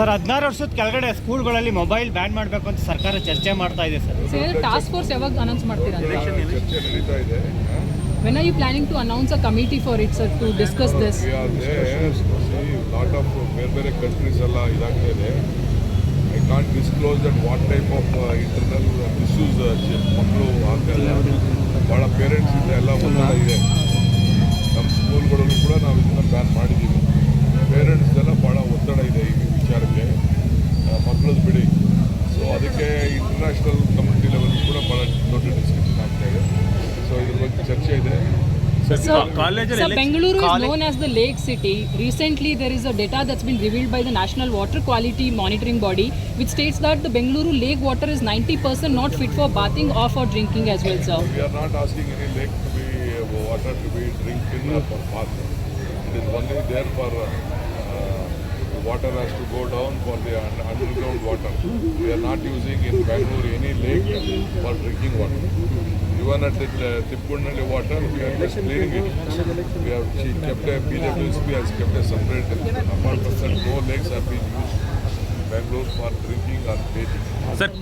Sir 16 ವರ್ಷದ ಕೆಳಗಡೆ ಸ್ಕೂಲ್ಗಳಲ್ಲಿ mobile ban ಮಾಡಬೇಕು ಅಂತ ಸರ್ಕಾರ ಚರ್ಚೆ ಮಾಡ್ತಾ ಇದೆ ಸರ್. ಟಾಸ್ಕ್ ಫೋರ್ಸ್ ಯಾವಾಗ ಅನೌನ್ಸ್ ಮಾಡ್ತೀರಾ? ಚರ್ಚೆ ನಡೀತಾ ಇದೆ. When are you planning to announce a committee for it, sir, to discuss this? We are there. See, lot of ಬೇರೆ ಕಂಟ್ರೀಸ್ ಎಲ್ಲ ಇದಾಗ್ತಾ ಇದೆ. I can't disclose that what type of internal issues ಮಕ್ಕಳು ಆಗ್ತಾ ಇದೆ. ಭಾಳ ಪೇರೆಂಟ್ಸ್ ಇಂದ ಎಲ್ಲ ಒತ್ತಡ ಇದೆ. ನಮ್ಮ ಸ್ಕೂಲ್ಗಳಲ್ಲೂ ಕೂಡ ನಾವು ಇದನ್ನ ಬ್ಯಾನ್ ಮಾಡಿದ್ದೀವಿ. ಪೇರೆಂಟ್ಸ್ ಎಲ್ಲ ಭಾಳ ಒತ್ತಡ ಇದೆ ಈ ವಿಚಾರಕ್ಕೆ. ಮಕ್ಕಳದ್ದು ಬಿಡಿ. ಸೊ ಅದಕ್ಕೆ ಇಂಟರ್ನ್ಯಾಷನಲ್ ಕಮ್ಯುನಿಟಿ ಲೆವೆಲ್ ಕೂಡ ಭಾಳ ದೊಡ್ಡ ಡಿಸ್ಕಷನ್ ಆಗ್ತಾ ಇದೆ. ಸೊ ಇದ್ರ ಬಗ್ಗೆ ಚರ್ಚೆ ಇದೆ. Sir, Bengaluru is known as the lake city. Recently, there is a data that's been revealed by the National Water Quality Monitoring Body, which states that the Bengaluru lake water is 90% not fit for bathing or for drinking as well, sir. We are not asking any lake to be water to be drinking or for bath. It is only there for the water has to go down for the underground water. We are not using in Bengaluru any lake for drinking water. Even at the Tippundalli water, we are just cleaning it. We have kept a BWSP has kept a separate. Apart from that, no lakes have been used in Bangalore for drinking or bathing. Sir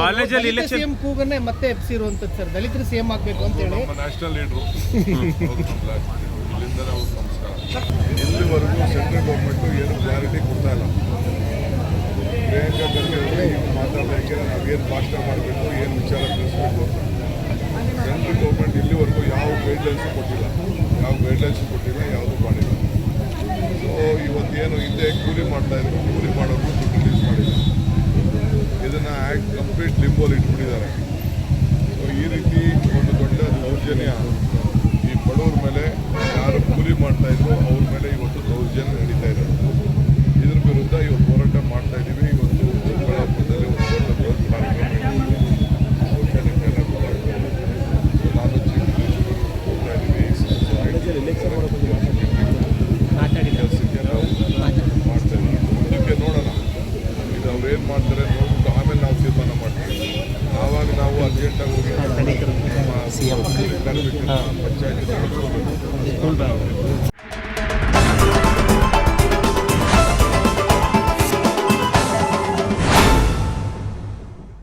ಕಾಲೇಜಲ್ಲಿ election CM ಕೂಗನ್ನೇ ಮತ್ತೆ ಎಬ್ಸಿರುವಂತದ್ದು sir, ದಲಿತರು CM ಆಗಬೇಕು ಅಂತ ಹೇಳಿ ನಮ್ಮ national leader ಇಲ್ಲಿಂದಲೇ ಅವ್ರ ನಮಸ್ಕಾರ. ಇಲ್ಲಿವರೆಗೂ ಸೆಂಟ್ರಲ್ ಗೌರ್ಮೆಂಟು ಏನು ಕ್ಲಾರಿಟಿ ಕೊಡ್ತಾ ಇಲ್ಲ. ಪ್ರಿಯಾಂಕಾ ಖರ್ಗೆ ಅವರು ಮಾತಾಡೋಕ್ಕೆ ನಾವೇನು ಭಾಷಣ ಮಾಡಬೇಕು, ಏನು ವಿಚಾರ ತಿಳಿಸ್ಬೇಕು ಅಂತ ಸೆಂಟ್ರಲ್ ಗೌರ್ಮೆಂಟ್ ಇಲ್ಲಿವರೆಗೂ ಯಾವ ಗೈಡ್ಲೈನ್ಸು ಕೊಟ್ಟಿಲ್ಲ, ಯಾವುದೂ ಮಾಡಿಲ್ಲ. ಸೊ ಇವತ್ತೇನು ಹಿಂದೆ ಕೂಲಿ ಮಾಡ್ತಾಯಿದ್ರು, ಕೂಲಿ ಮಾಡೋದು ದುಡ್ಡು ರಿಲೀಸ್ ಮಾಡಿಲ್ಲ. ಇದನ್ನು ಕಂಪ್ಲೀಟ್ ಲಿಂಬೋಲಿ ಇಟ್ಬಿಟ್ಟಿದ್ದಾರೆ. ಸೊ ಈ ರೀತಿ ಒಂದು ದೊಡ್ಡ ದೌರ್ಜನ್ಯ ಈ ಬಡವ್ರ ಮೇಲೆ, ಯಾರು ಕೂಲಿ ಮಾಡ್ತಾಯಿದ್ರು ಅವ್ರ ಮೇಲೆ ಇವತ್ತು ದೌರ್ಜನ್ಯ ನಡೀತಾ ಇದೆ. ಇದ್ರ ವಿರುದ್ಧ ಇವತ್ತು ಹೋರಾಟ ಮಾಡ್ತಾ ಇದ್ದೀವಿ. ಇವತ್ತು ಚಿಕ್ಕಬಳ್ಳಾಪುರದಲ್ಲಿ ಒಂದು ದೊಡ್ಡ ಬೃಹತ್ ಕಾರ್ಯಕ್ರಮ ಇದ್ದೀವಿ. ನಾನು ಚೀಫ್ ಮಿನಿಸ್ಟರ್ ಹೋಗ್ತಾ ಇದ್ದೀವಿ. ಕೆಲಸಕ್ಕೆ ನಾವು ಮಾಡ್ತಾ ಇದ್ದೀವಿ. ಮುಂದಕ್ಕೆ ನೋಡೋಣ, ಇದು ಅವ್ರು ಏನು ಮಾಡ್ತಾರೆ ನೋಡ್ಬಿಟ್ಟು ಆಮೇಲೆ ನಾವು ತೀರ್ಮಾನ ಮಾಡ್ತೀವಿ. ಆವಾಗ ನಾವು ಅರ್ಜೆಂಟಾಗಿ ಹೋಗಿ ನಮ್ಮ ಪಂಚಾಯತ್